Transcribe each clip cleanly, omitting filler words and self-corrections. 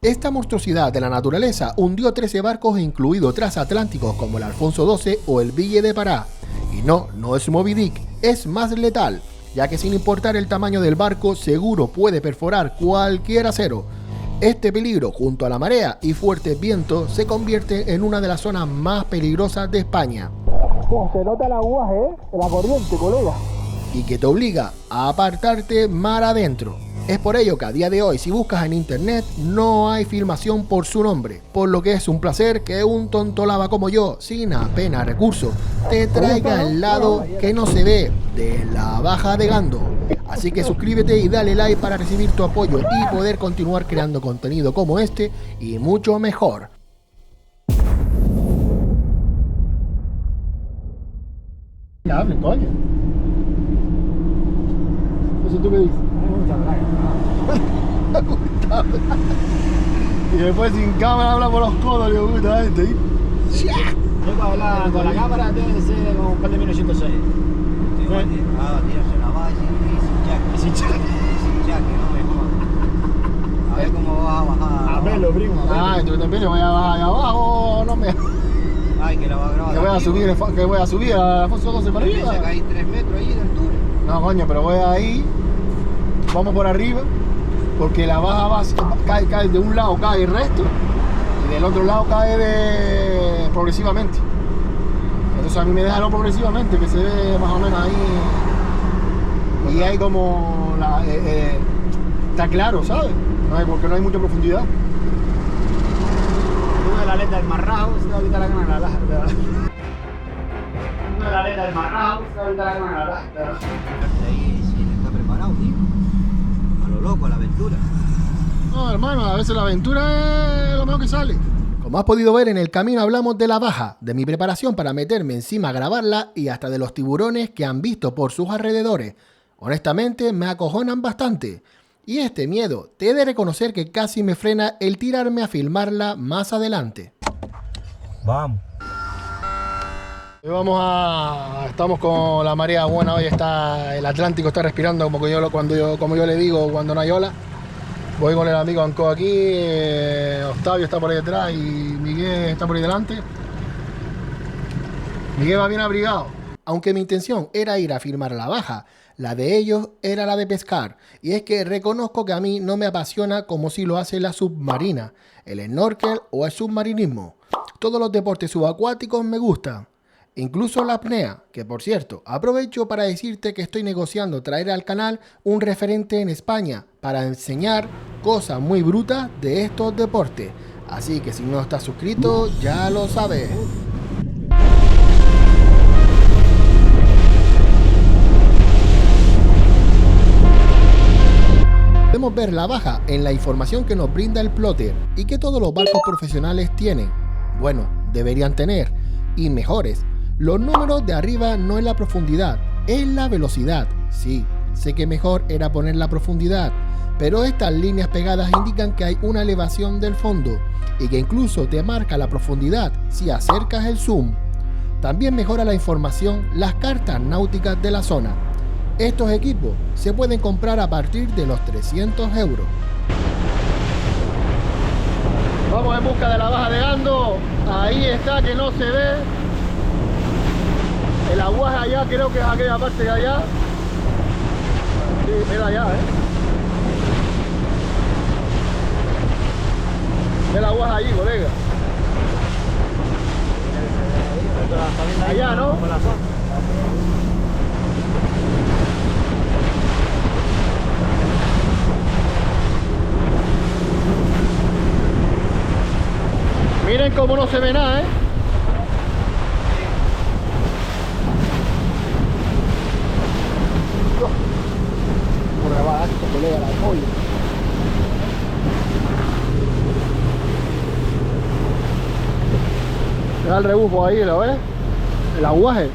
Esta monstruosidad de la naturaleza hundió 13 barcos incluidos transatlánticos como el Alfonso XII o el Ville de Pará. Y no es Moby Dick, es más letal, ya que sin importar el tamaño del barco, seguro puede perforar cualquier acero. Este peligro, junto a la marea y fuertes vientos, se convierte en una de las zonas más peligrosas de España. Oh, se nota el aguaje, la corriente, colega. Y que te obliga a apartarte mar adentro. Es por ello que a día de hoy, si buscas en internet, no hay filmación por su nombre, por lo que es un placer que un tonto lava como yo, sin apenas recursos, te traiga el lado que no se ve de la Baja de Gando. Así que suscríbete y dale like para recibir tu apoyo y poder continuar creando contenido como este y mucho mejor. Ya hable, coño. ¿Eso tú qué dices? Y después sin cámara habla por los codos, le gusta gente. Yo para hablar con la cámara debe ser como un par de 1906. Tirarse la base y sin jaque, no me jodas. A ver cómo vas a bajar. A verlo, primo. Entonces también voy a bajar allá abajo, no me... Ay, que la va a grabar. Que voy a subir a Alfonso XII para arriba. Piensa que hay 3 metros ahí de altura. No, coño, pero voy ahí, vamos por arriba, porque la baja cae de un lado, cae el resto, y del otro lado cae progresivamente. Entonces a mí me dejaron progresivamente, que se ve más o menos ahí, y hay como, está claro, ¿sabes? Porque no hay mucha profundidad. Uno de la aleta del marrajo se te va a quitar la gana de la laja. Uno de la aleta del marrajo se te va a quitar la gana de la laja. Ahí sí está preparado, tío. A lo loco, a la aventura. No, hermano, a veces la aventura es lo mejor que sale. Como has podido ver, en el camino hablamos de la baja, de mi preparación para meterme encima a grabarla y hasta de los tiburones que han visto por sus alrededores. Honestamente, me acojonan bastante. Y este miedo, te he de reconocer que casi me frena el tirarme a filmarla más adelante. Vamos. Hoy estamos con la marea buena, hoy está el Atlántico, está respirando como yo le digo cuando no hay ola. Voy con el amigo Anco aquí, Octavio está por ahí detrás y Miguel está por ahí delante. Miguel va bien abrigado. Aunque mi intención era ir a filmar la baja, la de ellos era la de pescar. Y es que reconozco que a mí no me apasiona como si lo hace la submarina, el snorkel o el submarinismo. Todos los deportes subacuáticos me gustan. Incluso la apnea, que por cierto, aprovecho para decirte que estoy negociando traer al canal un referente en España para enseñar cosas muy brutas de estos deportes. Así que si no estás suscrito, ya lo sabes. Podemos ver la baja en la información que nos brinda el plotter y que todos los barcos profesionales tienen. Bueno, deberían tener, y mejores. Los números de arriba no es la profundidad, es la velocidad. Sí, sé que mejor era poner la profundidad, pero estas líneas pegadas indican que hay una elevación del fondo y que incluso te marca la profundidad si acercas el zoom. También mejora la información las cartas náuticas de la zona. Estos equipos se pueden comprar a partir de los 300 euros. Vamos en busca de la Baja de Gando. Ahí está, que no se ve. El aguaje allá, creo que es aquella parte de allá. Sí, mira allá, Ve el aguaje allí, colega. Allá, ¿no? Miren cómo no se ve nada, Por debajo, colega, la pollo. Mira el rebufo ahí, ¿lo ves? El aguaje.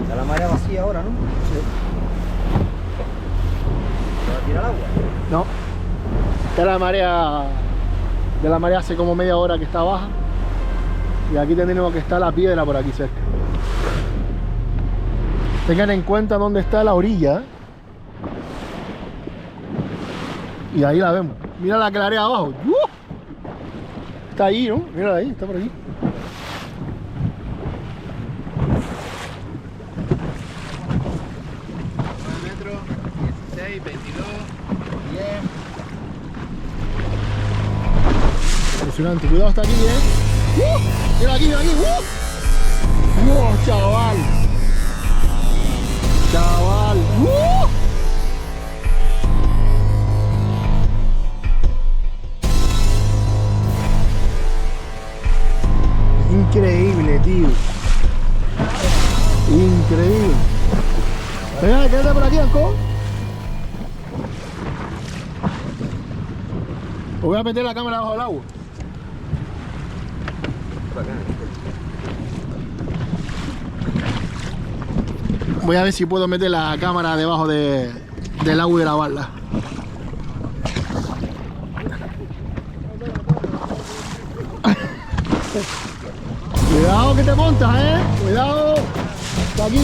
Está la marea vacía ahora, ¿no? Sí. ¿Se va a tirar agua? No. Está la marea. De la marea hace como media hora que está baja. Y aquí tenemos que estar la piedra por aquí cerca. Tengan en cuenta dónde está la orilla. Y ahí la vemos. Mira la clarea abajo. Está ahí, ¿no? Mira ahí, está por aquí. 16, 22, 10. Impresionante, cuidado hasta aquí, mira aquí, mira aquí. ¡Wow, chaval! Chaval. Increíble, tío. Increíble. Venga, quédate por aquí, Anco. Voy a meter la cámara bajo el agua. Voy a ver si puedo meter la cámara debajo del agua y grabarla. Cuidado que te montas, cuidado. Está aquí,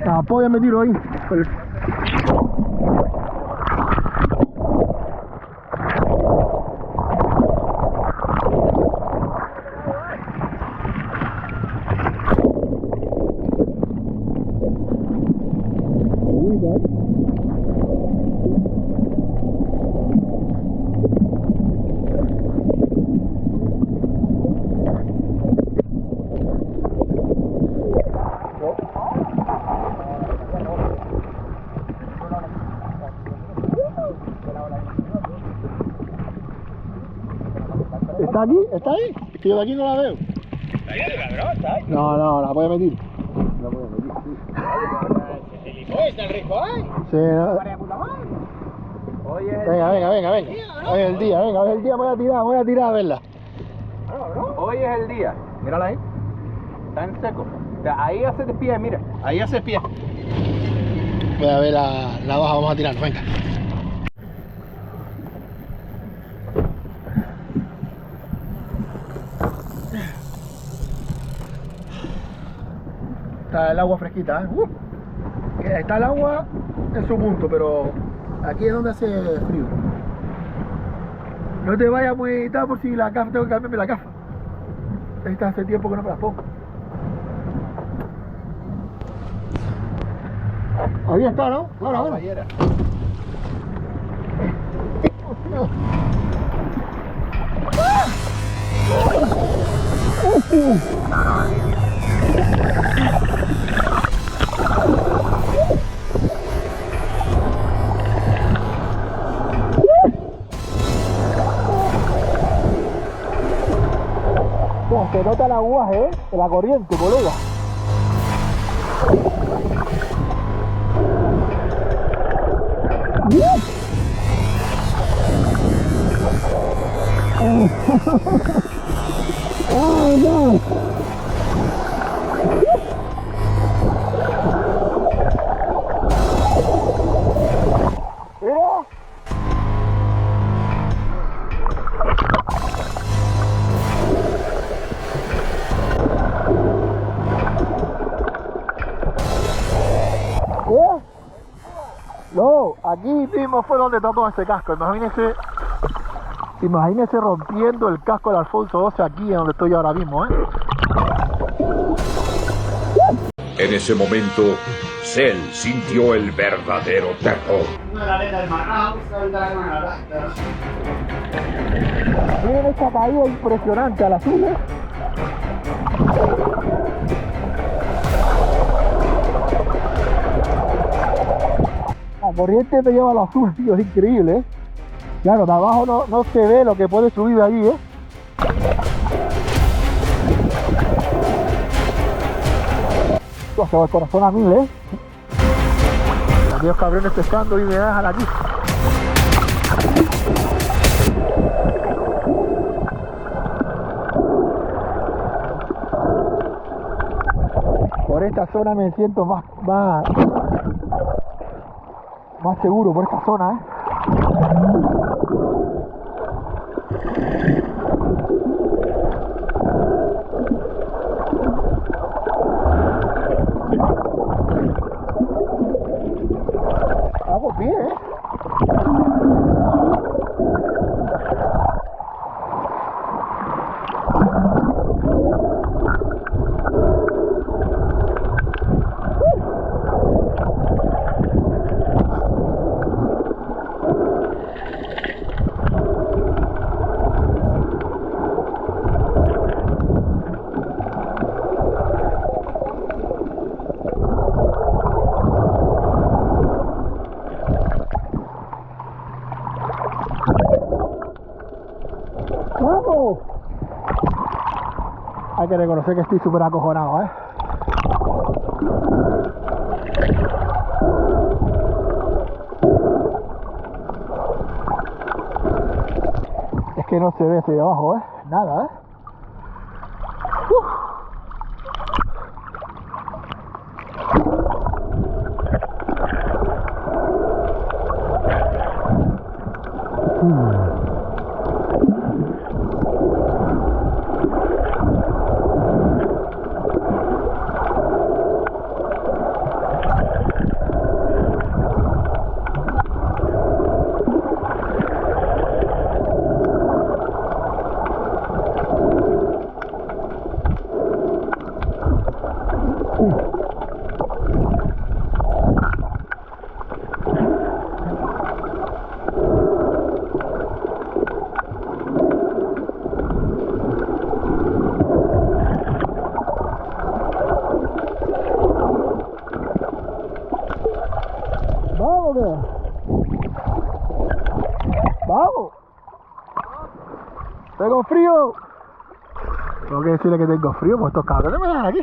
Apóyame, tiro ahí. ¿Está aquí? ¿Está ahí? Que yo de aquí no la veo. ¿Está ahí, cabrón? ¿Está ahí? No, la voy a meter. La voy a meter, sí. ¿Está el rico ahí? Sí, no. Oye, Venga. Hoy es el día, venga, hoy es el día, voy a tirar a verla. hoy es el día. Mírala ahí. Está en seco. O sea, ahí hace de pie, mira. Ahí hace pie. Voy a ver la baja, vamos a tirar, venga. Está el agua fresquita, Está el agua en su punto, pero aquí es donde hace frío. No te vayas muy tarde por si la gafa, tengo que cambiarme la gafa. Esta hace tiempo que no me las pongo. Ahí está, ¿no? Bueno. Se nota el aguaje, la corriente, colega. Oh, no. Mira. No, aquí mismo fue donde está todo este casco. Imagínese rompiendo el casco del Alfonso XII aquí en donde estoy ahora mismo, En ese momento, Cell sintió el verdadero terror. Miren esta caída impresionante a la suya. La corriente me lleva a lo azul, tío, es increíble, Claro, de abajo no se ve lo que puede subir de ahí, Se va el corazón a 1000, Aquellos cabrones pescando y me dejan aquí. Por esta zona me siento más seguro por esta zona, ¡Vamos! Hay que reconocer que estoy súper acojonado, ¿eh? Es que no se ve hacia abajo, ¿eh? Nada, ¿eh? ¡Vamos, ¡vamos! ¡Tengo frío! Tengo que decirle que tengo frío, pues estos cabrones me dan aquí.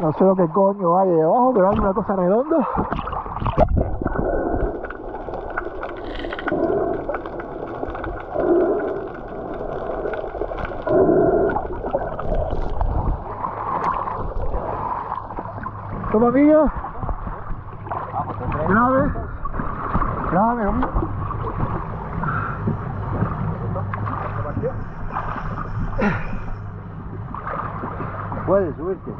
No sé lo que coño hay ahí abajo, pero hay una cosa redonda. Toma, amiga. Grave. Grave, hombre. Puedes subirte.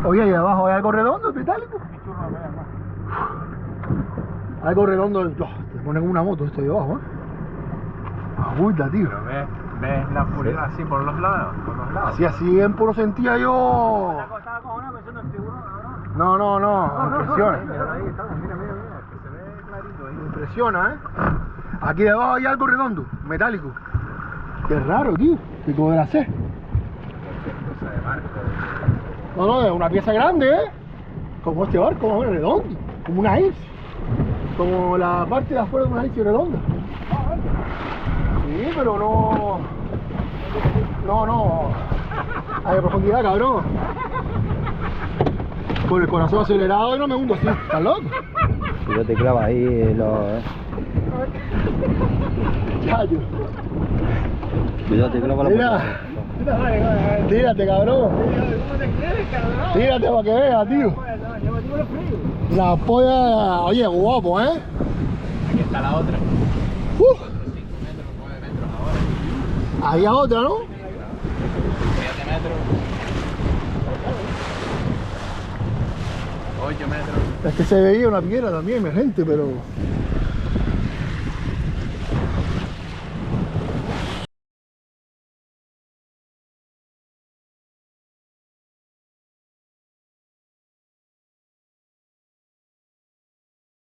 Oye, ahí abajo hay algo redondo, metálico. Algo redondo. Te ponen una moto esto ahí abajo, ¿eh? Agüita, tío. Pero ves la pureza así por los lados, Así en puro sentía yo. No, me impresiona. Ahí estamos, mira, que se ve clarito ahí. Me impresiona, ¿eh? Aquí debajo hay algo redondo, metálico. Qué raro, tío. ¿Qué podrá ser? Cosa de barco. No, es una pieza grande, ¿eh? Como este barco, más o menos redondo. Como una hélice. Como la parte de afuera de una hélice redonda. Sí, pero no. Hay profundidad, cabrón. Con el corazón acelerado y no me hundo así. ¿Estás loco? Si no te clavas ahí Chayo. Cuidado, te clavas la Mira. puerta. Tírate, cabrón. Tírate para que veas, tío. La polla. Oye, guapo, ¿eh? Aquí está la otra. 5 metros, 9 metros ahora. Había otra, ¿no? 7 metros. 8 metros. Es que se veía una piedra también, emergente, pero